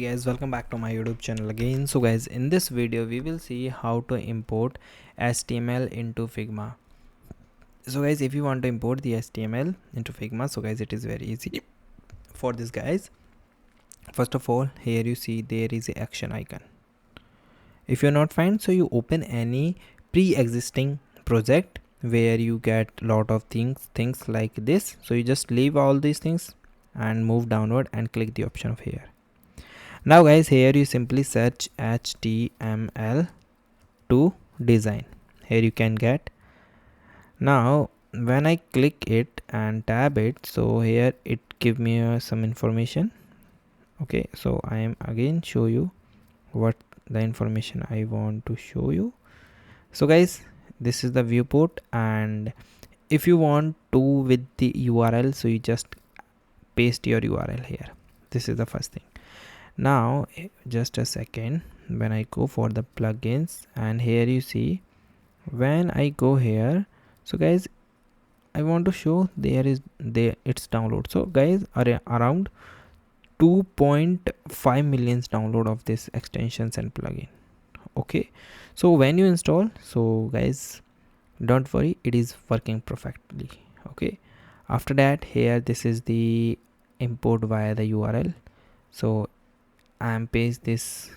Guys, welcome back to my YouTube channel again. So guys, in this video we will see how to import HTML into Figma. So guys, if you want to import the HTML into Figma, so guys, it is very easy for this guys. First of all, here you see there is a action icon. If you're not fine, so you open any pre-existing project where you get lot of things like this. So you just leave all these things and move downward and click the option of here. Now guys, here you simply search HTML to design. Here you can get. Now when I click it and tab it, so here it give me some information. Okay, so I am again show you what the information I want to show you. So guys, this is the viewport, and if you want to with the URL, so you just paste your URL here. This is the first thing. Now just a second, when I go for the plugins, and here you see when I go here, so guys, I want to show it's download. So guys, around 2.5 million download of this extensions and plugin. Okay, so when you install, so guys, don't worry, it is working perfectly. Okay, after that, here this is the import via the URL. So I am paste this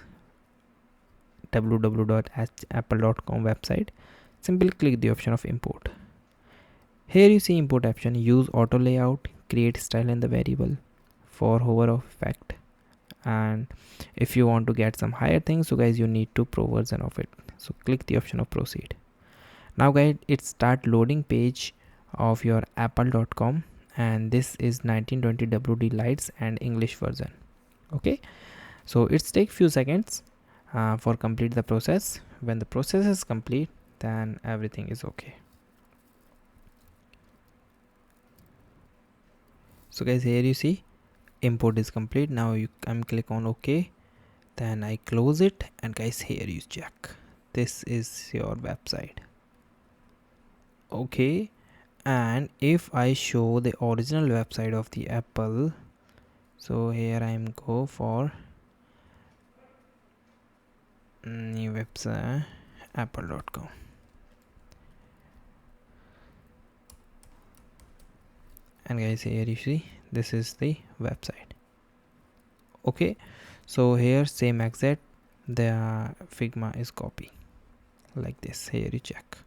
www.apple.com website. Simply click the option of import. Here you see import option, use auto layout, create style in the variable for hover effect. And if you want to get some higher things, so guys, you need to pro version of it. So click the option of proceed. Now guys, it start loading page of your apple.com, and this is 1920 WD lights and English version. Okay, so it's take few seconds for complete the process. When the process is complete, then everything is okay. So guys, here you see import is complete. Now I'm click on OK, then I close it, and guys, here you check, this is your website. Okay, and if I show the original website of the Apple, so here I'm go for new website apple.com, and guys, here you see this is the website. Okay, so here same exact the Figma is copy like this. Here you check.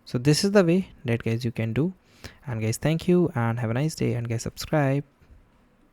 So this is the way that guys you can do. And guys, thank you and have a nice day, and guys, subscribe.